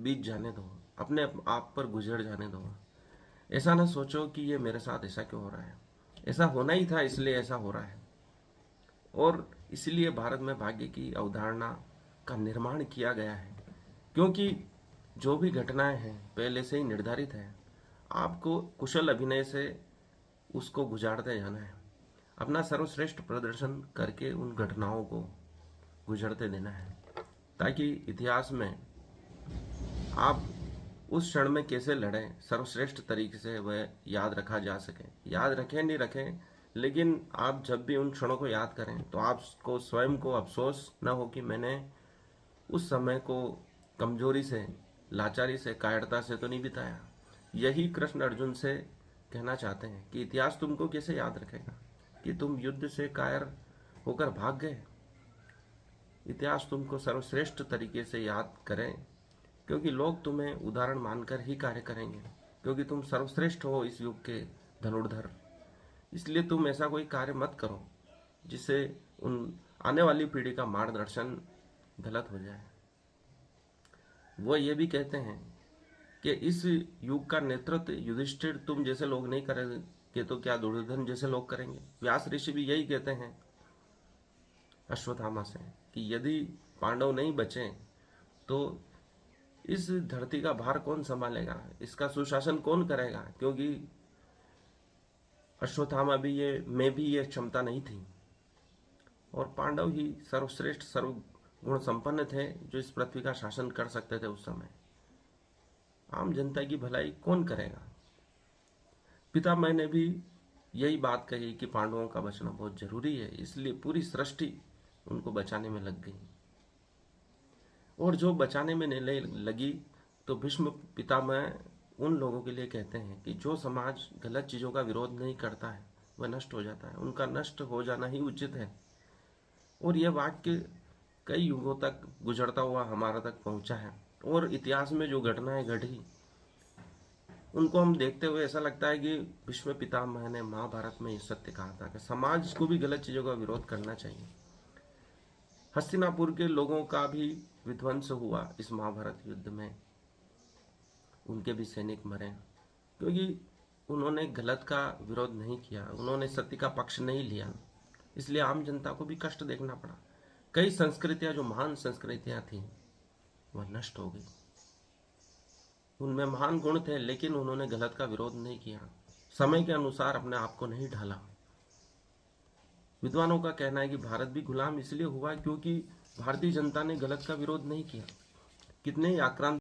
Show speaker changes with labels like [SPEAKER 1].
[SPEAKER 1] बीत जाने दो, अपने आप पर गुजर जाने दो। ऐसा ना सोचो कि ये मेरे साथ ऐसा क्यों हो रहा है, ऐसा होना ही था इसलिए ऐसा हो रहा है। और इसलिए भारत में भाग्य की अवधारणा का निर्माण किया गया है, क्योंकि जो भी घटनाएं हैं पहले से ही निर्धारित है। आपको कुशल अभिनय से उसको गुजारते जाना है, अपना सर्वश्रेष्ठ प्रदर्शन करके उन घटनाओं को गुजरते देना है, ताकि इतिहास में आप उस क्षण में कैसे लड़ें सर्वश्रेष्ठ तरीके से वह याद रखा जा सके। याद रखें नहीं रखें, लेकिन आप जब भी उन क्षणों को याद करें तो आपको स्वयं को अफसोस न हो कि मैंने उस समय को कमजोरी से, लाचारी से, कायरता से तो नहीं बिताया। यही कृष्ण अर्जुन से कहना चाहते हैं कि इतिहास तुमको कैसे याद रखेगा कि तुम युद्ध से कायर होकर भाग गए। इतिहास तुमको सर्वश्रेष्ठ तरीके से याद करें, क्योंकि लोग तुम्हें उदाहरण मानकर ही कार्य करेंगे, क्योंकि तुम सर्वश्रेष्ठ हो इस युग के धनुर्धर। इसलिए तुम ऐसा कोई कार्य मत करो जिससे उन आने वाली पीढ़ी का मार्गदर्शन गलत हो जाए। वो ये भी कहते हैं कि इस युग का नेतृत्व युधिष्ठिर तुम जैसे लोग नहीं करेंगे तो क्या दुर्योधन जैसे लोग करेंगे। व्यास ऋषि भी यही कहते हैं अश्वत्थामा से कि यदि पांडव नहीं बचे तो इस धरती का भार कौन संभालेगा, इसका सुशासन कौन करेगा, क्योंकि अश्वत्थामा भी ये में भी ये क्षमता नहीं थी और पांडव ही सर्वश्रेष्ठ सर्वगुण संपन्न थे जो इस पृथ्वी का शासन कर सकते थे उस समय। आम जनता की भलाई कौन करेगा। पितामह ने भी यही बात कही कि पांडवों का बचना बहुत जरूरी है, इसलिए पूरी सृष्टि उनको बचाने में लग गई। और जो बचाने में नहीं लगी तो भीष्म पितामह उन लोगों के लिए कहते हैं कि जो समाज गलत चीज़ों का विरोध नहीं करता है वह नष्ट हो जाता है, उनका नष्ट हो जाना ही उचित है। और यह वाक्य कई युगों तक गुजरता हुआ हमारा तक पहुंचा है, और इतिहास में जो घटनाएं घटी उनको हम देखते हुए ऐसा लगता है कि भीष्म पितामह ने महाभारत में ये सत्य कहा था कि समाज को भी गलत चीज़ों का विरोध करना चाहिए। हस्तिनापुर के लोगों का भी विध्वंस हुआ इस महाभारत युद्ध में, उनके भी सैनिक मरे, क्योंकि उन्होंने गलत का विरोध नहीं किया, उन्होंने सत्य का पक्ष नहीं लिया। इसलिए आम जनता को भी कष्ट देखना पड़ा। कई संस्कृतियां जो महान संस्कृतियां थीं वह नष्ट हो गई। उनमें महान गुण थे लेकिन उन्होंने गलत का विरोध नहीं किया, समय के अनुसार अपने आप को नहीं ढाला। विद्वानों का कहना है कि भारत भी गुलाम इसलिए हुआ क्योंकि भारतीय जनता ने गलत का विरोध नहीं किया। कितने ही आक्रांत